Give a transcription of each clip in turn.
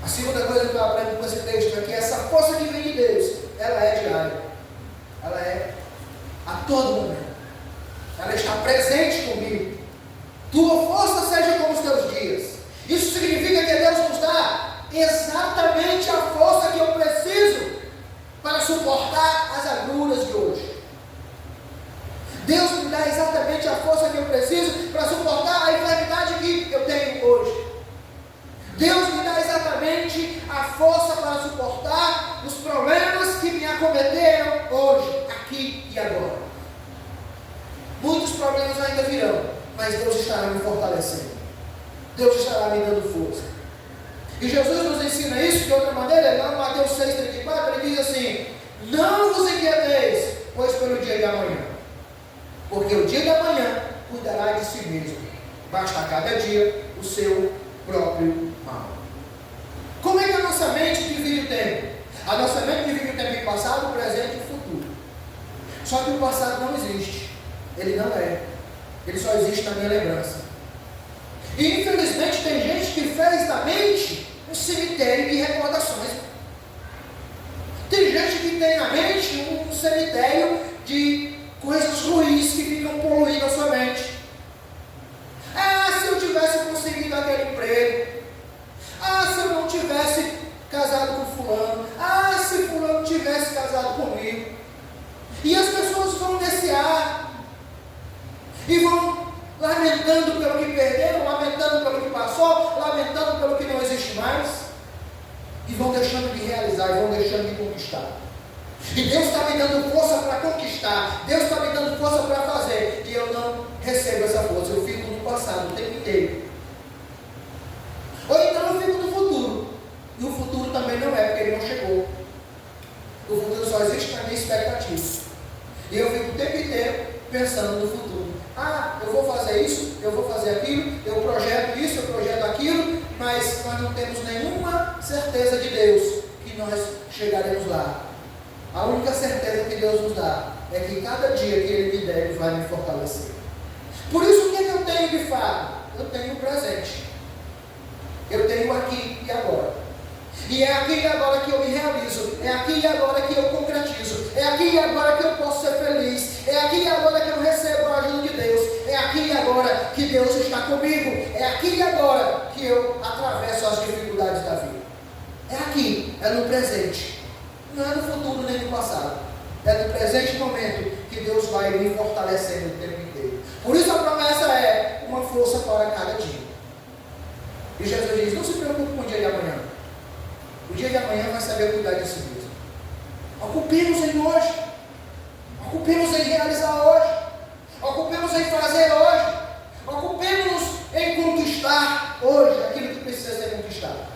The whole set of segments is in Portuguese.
A segunda coisa que eu aprendo com esse texto é que essa força que vem de Deus, ela é diária. Ela é a todo momento. Ela está presente comigo. Tua força seja como os teus dias. Isso significa que Deus nos dá exatamente a força que eu preciso para suportar as agruras de hoje. Deus me dá exatamente a força que eu preciso para suportar a enfermidade que eu tenho hoje. Deus me dá exatamente a força para suportar os problemas que me acometeram hoje, aqui e agora. Muitos problemas ainda virão, mas Deus estará me fortalecendo. Deus estará me dando força. E Jesus nos ensina isso de outra maneira. Lá no Mateus 6,34, ele diz assim: não vos inquieteis, pois pelo dia de amanhã, porque o dia de amanhã cuidará de si mesmo. Basta a cada dia o seu próprio mal. Como é que a nossa mente divide o tempo? A nossa mente divide o tempo em passado, presente e futuro. Só que o passado não existe. Ele não é. Ele só existe na minha lembrança. E infelizmente tem gente que fez da mente um cemitério de recordações. Tem gente que tem na mente um cemitério de coisas ruins que ficam poluindo a sua mente. Ah, se eu tivesse conseguido aquele emprego. Ah, se eu não tivesse casado com fulano. Ah, se fulano tivesse casado comigo. E as pessoas vão nesse ar e vão lamentando pelo que perderam, lamentando pelo que passou, lamentando pelo que não existe mais, e vão deixando de realizar, e vão deixando de conquistar. E Deus está me dando força para conquistar, Deus está me dando força para fazer, e eu não recebo essa força, eu fico no passado o tempo inteiro. Ou então eu fico no futuro, e o futuro também não é, porque ele não chegou. O futuro só existe na minha expectativa, e eu fico o tempo inteiro pensando no futuro. Ah, eu vou fazer isso, eu vou fazer aquilo, eu projeto isso, eu projeto aquilo, mas nós não temos nenhuma certeza de Deus que nós chegaremos lá. A única certeza que Deus nos dá é que cada dia que Ele me der, Ele vai me fortalecer. Por isso, o que eu tenho de fato? Eu tenho o presente. Eu tenho aqui e agora. E é aqui e agora que eu me realizo. É aqui e agora que eu concretizo. É aqui e agora que eu posso ser feliz. É aqui e agora que eu recebo a ajuda de Deus. É aqui e agora que Deus está comigo. É aqui e agora que eu atravesso as dificuldades da vida. É aqui, é no presente. Não é no futuro nem no passado. É no presente momento que Deus vai me fortalecendo o tempo inteiro. Por isso a promessa é uma força para cada dia. E Jesus diz: não se preocupe com o dia de amanhã. O dia de amanhã vai saber cuidar de si mesmo. Ocupemos em hoje. Ocupemos em realizar hoje. Ocupemos em fazer hoje. Ocupemos em conquistar hoje aquilo que precisa ser conquistado.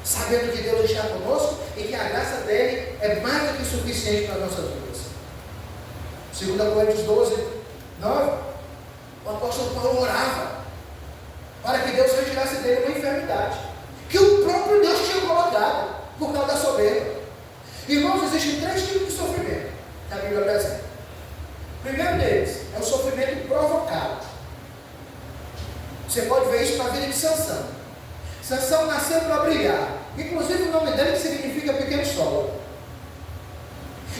Sabendo que Deus está conosco e que a graça dele é mais do que suficiente para as nossas vidas. 2 Coríntios 12, 9, o apóstolo Paulo orava para que Deus retirasse dele uma enfermidade que o próprio Deus tinha colocado por causa da soberba. Irmãos, existem 3 tipos de sofrimento que a Bíblia apresenta. O primeiro deles é o sofrimento provocado. Você pode ver isso na vida de Sansão. Sansão nasceu para brilhar. Inclusive o nome dele que significa pequeno sol.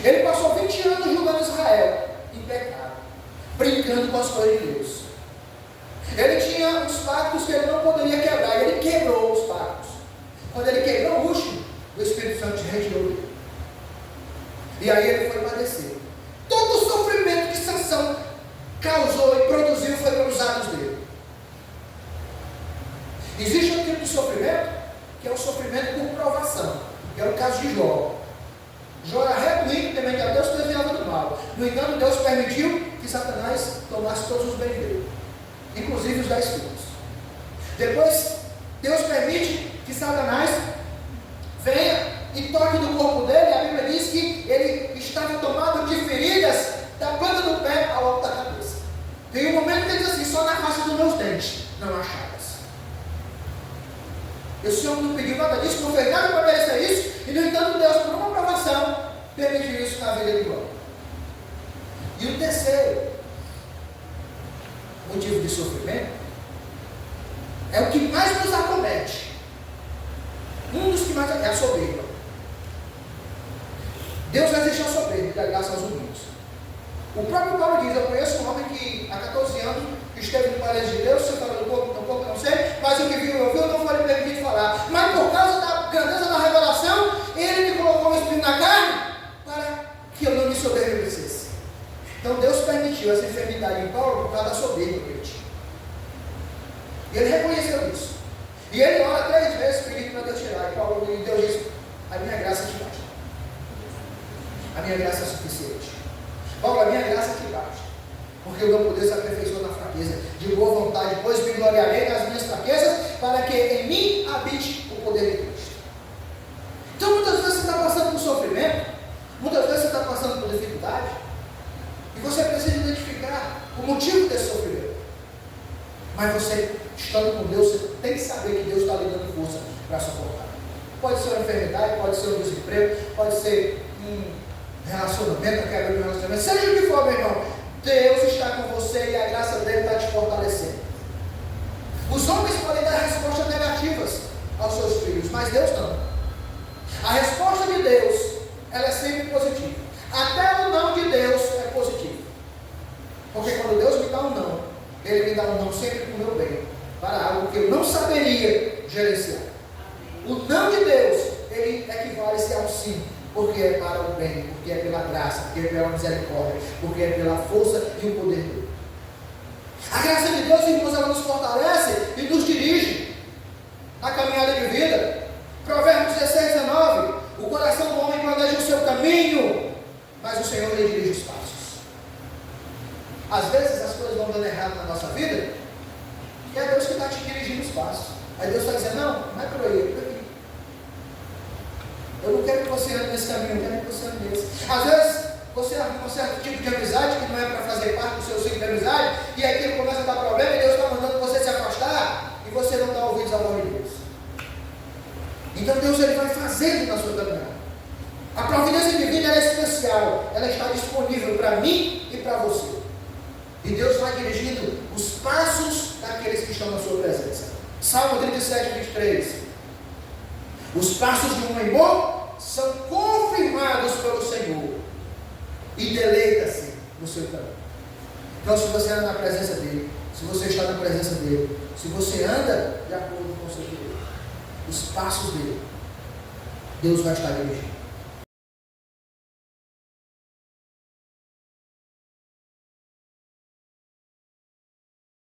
Ele passou 20 anos julgando Israel em pecado, brincando com as coisas de Deus. Ele tinha uns pactos que ele não poderia quebrar, e ele quebrou os pactos. Quando ele quebrou o último, o Espírito Santo retirou dele. E aí ele foi padecer. Todo o sofrimento que Sansão causou e produziu foi pelos atos dele. Existe um tipo de sofrimento que é o sofrimento por provação, que é o caso de Jó. Jó era reto, rico, temente a Deus, desviava do mal. No entanto, Deus permitiu que Satanás tomasse todos os bens dele, inclusive os 10 filhos. Depois, Deus permite que Satanás venha e toque no corpo dele. A Bíblia diz que ele estava tomado de feridas da planta do pé ao alto da cabeça. Tem um momento que ele diz assim: só na face dos meus dentes não há chagas. Esse homem não pediu nada disso, não fez nada para merecer isso, e no entanto Deus, por uma provação, permitiu isso na vida de Jó. E o terceiro motivo de sofrimento é o que mais nos acomete, Um dos que mais é a soberba. Deus vai deixar a soberba e dar graça aos humildes. O próprio Paulo diz: eu conheço um homem que há 14 anos esteve no parede de Deus, você fala do corpo não sei, mas o que viu, eu não foi permitido falar. Mas por causa da grandeza da revelação, ele me colocou um espírito na carne para que eu não me soberbecesse. Então Deus permitiu essa enfermidade em Paulo por causa da soberba que ele tinha. E ele reconheceu isso. E ele ora 3 vezes pedindo para Deus tirar. E Deus disse: a minha graça te basta. A minha graça é suficiente. Paulo, a minha graça te basta. Porque o meu poder se aperfeiçoa na fraqueza. De boa vontade, pois me gloriarei nas minhas fraquezas, para que em mim habite o poder de Cristo. Então muitas vezes você está passando por sofrimento, muitas vezes você está passando por dificuldade, e você precisa identificar o motivo desse sofrimento. Mas você, estando com Deus, você tem que saber que Deus está lhe dando força para suportar. Pode ser uma enfermidade, pode ser um desemprego, pode ser um relacionamento, a quebra de um relacionamento, seja o que for, meu irmão. Deus está com você e a graça dele está te fortalecendo. Os homens podem dar respostas negativas aos seus filhos, mas Deus não. A resposta de Deus, ela é sempre positiva. Até o não de Deus é positivo. Porque quando Deus me dá um não, Ele me dá um não sempre para o meu bem, para algo que eu não saberia gerenciar. O não de Deus, ele equivale-se ao sim. Porque é para o bem, porque é pela graça, porque é pela misericórdia, porque é pela força e o poder dele. A graça de Deus, irmãos, ela nos fortalece e nos dirige na caminhada de vida. Provérbios 16, 19: o coração do homem planeja o seu caminho, mas o Senhor lhe dirige os passos. Às vezes as coisas vão dando errado na nossa vida, e é Deus que está te dirigindo os passos. Aí Deus está dizendo: não é por aí, é por aqui. Eu não quero que você ande nesse caminho, eu quero que você ande nesse. Às vezes, você arruma um certo tipo de amizade que não é para fazer parte do seu ciclo de amizade, e aí aquilo começa a dar problema, e Deus está mandando você se afastar, e você não dá ouvidos à voz de Deus. Então Deus ele vai fazendo na sua caminhada. A providência divina é especial, ela está disponível para mim e para você. E Deus vai dirigindo os passos daqueles que estão na sua presença. Salmo 37, 23. Os passos de um homem bom são confirmados pelo Senhor e deleita-se no seu caminho. Então, se você anda na presença dele, se você está na presença dele, se você anda de acordo com o seu querer, os passos dele, Deus vai estar dirigindo.